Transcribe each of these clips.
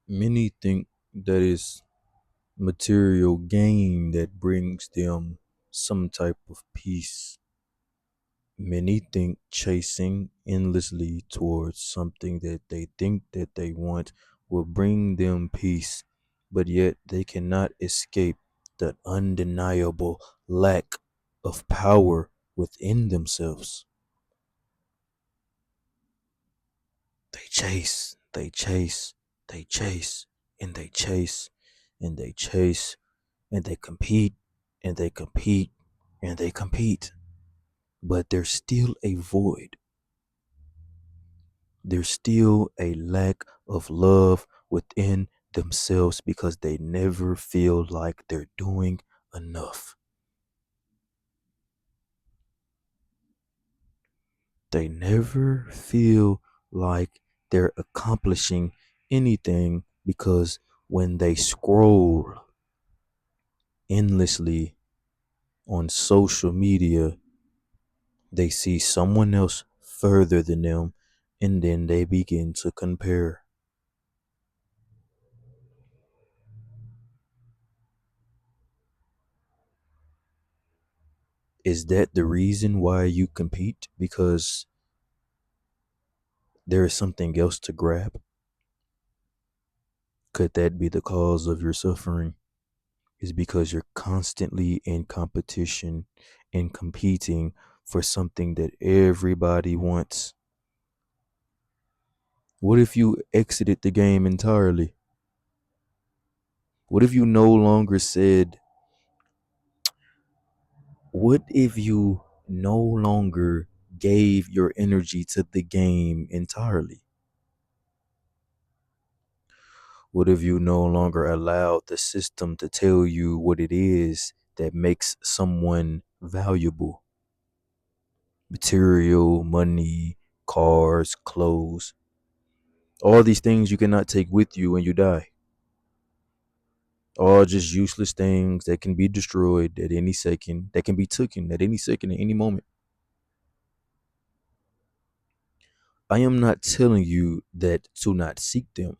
Many think that it's material gain that brings them some type of peace. Many think chasing endlessly towards something that they think that they want will bring them peace, but yet they cannot escape the undeniable lack of power within themselves. They chase, they chase, they chase, and they chase, and they chase, and they compete, and they compete, and they compete. But there's still a void. There's still a lack of love within themselves because they never feel like they're doing enough. They never feel like they're accomplishing anything because when they scroll endlessly on social media, they see someone else further than them and then they begin to compare. Is that the reason why you compete? Because there is something else to grab? Could that be the cause of your suffering? Is because you're constantly in competition and competing for something that everybody wants. What if you exited the game entirely? What if you no longer said, what if you no longer gave your energy to the game entirely? What if you no longer allowed the system to tell you what it is that makes someone valuable? Material, money, cars, clothes, all these things you cannot take with you when you die. All just useless things that can be destroyed at any second, that can be taken at any second, at any moment. I am not telling you that to not seek them,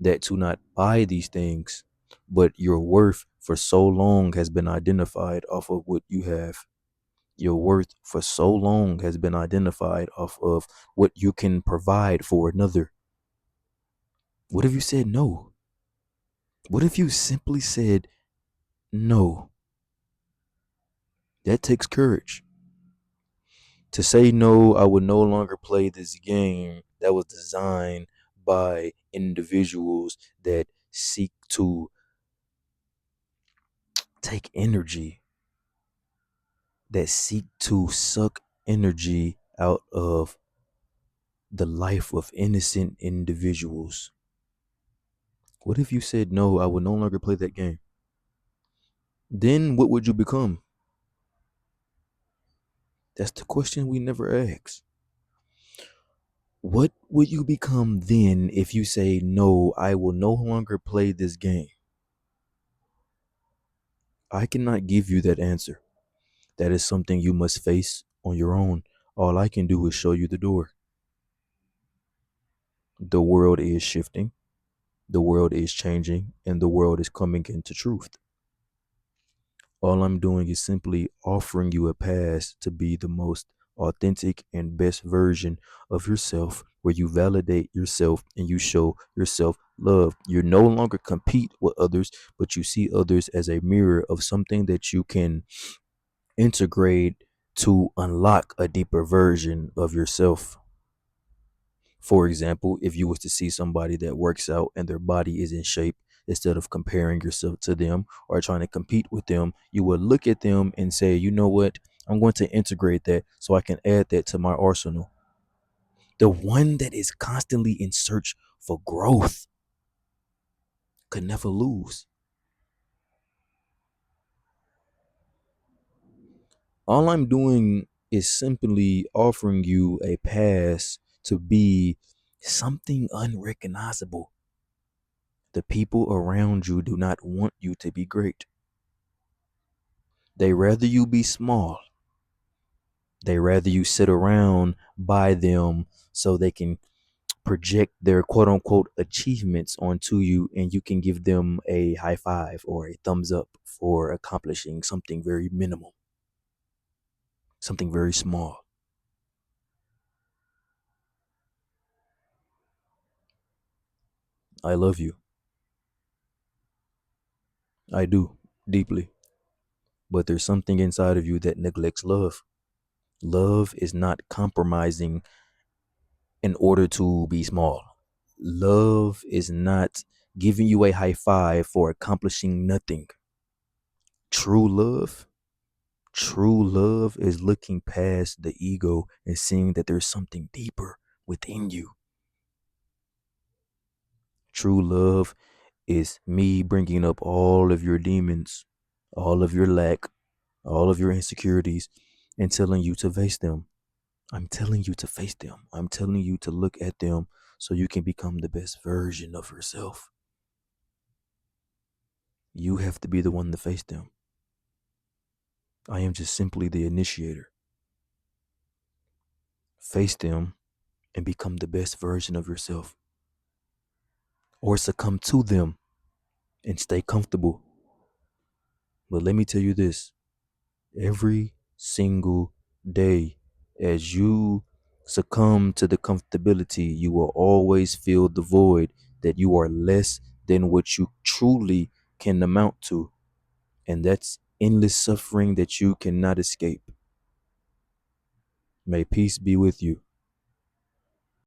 that to not buy these things, but your worth for so long has been identified off of what you have. Your worth for so long has been identified off of what you can provide for another. What if you said no? What if you simply said no? That takes courage. To say no, I will no longer play this game that was designed by individuals that seek to take energy, that seek to suck energy out of the life of innocent individuals. What if you said no, I will no longer play that game? Then what would you become? That's the question we never ask. What would you become then if you say, no, I will no longer play this game? I cannot give you that answer. That is something you must face on your own. All I can do is show you the door. The world is shifting, the world is changing, and the world is coming into truth. All I'm doing is simply offering you a pass to be the most authentic and best version of yourself, where you validate yourself and you show yourself love. You no longer compete with others, but you see others as a mirror of something that you can integrate to unlock a deeper version of yourself. For example, if you was to see somebody that works out and their body is in shape, instead of comparing yourself to them or trying to compete with them, you would look at them and say, you know what? I'm going to integrate that so I can add that to my arsenal. The one that is constantly in search for growth could never lose. All I'm doing is simply offering you a pass to be something unrecognizable. The people around you do not want you to be great. They rather you be small. They rather you sit around by them so they can project their quote unquote achievements onto you, and you can give them a high five or a thumbs up for accomplishing something very minimal, something very small. I love you. I do, deeply. But there's something inside of you that neglects love. Love is not compromising in order to be small. Love is not giving you a high five for accomplishing nothing. True love, true love is looking past the ego and seeing that there's something deeper within you. True love is me bringing up all of your demons, all of your lack, all of your insecurities, and telling you to face them. I'm telling you to face them. I'm telling you to look at them so you can become the best version of yourself. You have to be the one to face them. I am just simply the initiator. Face them and become the best version of yourself, or succumb to them and stay comfortable. But let me tell you this, every single day, as you succumb to the comfortability, you will always feel the void that you are less than what you truly can amount to. And that's endless suffering that you cannot escape. May peace be with you.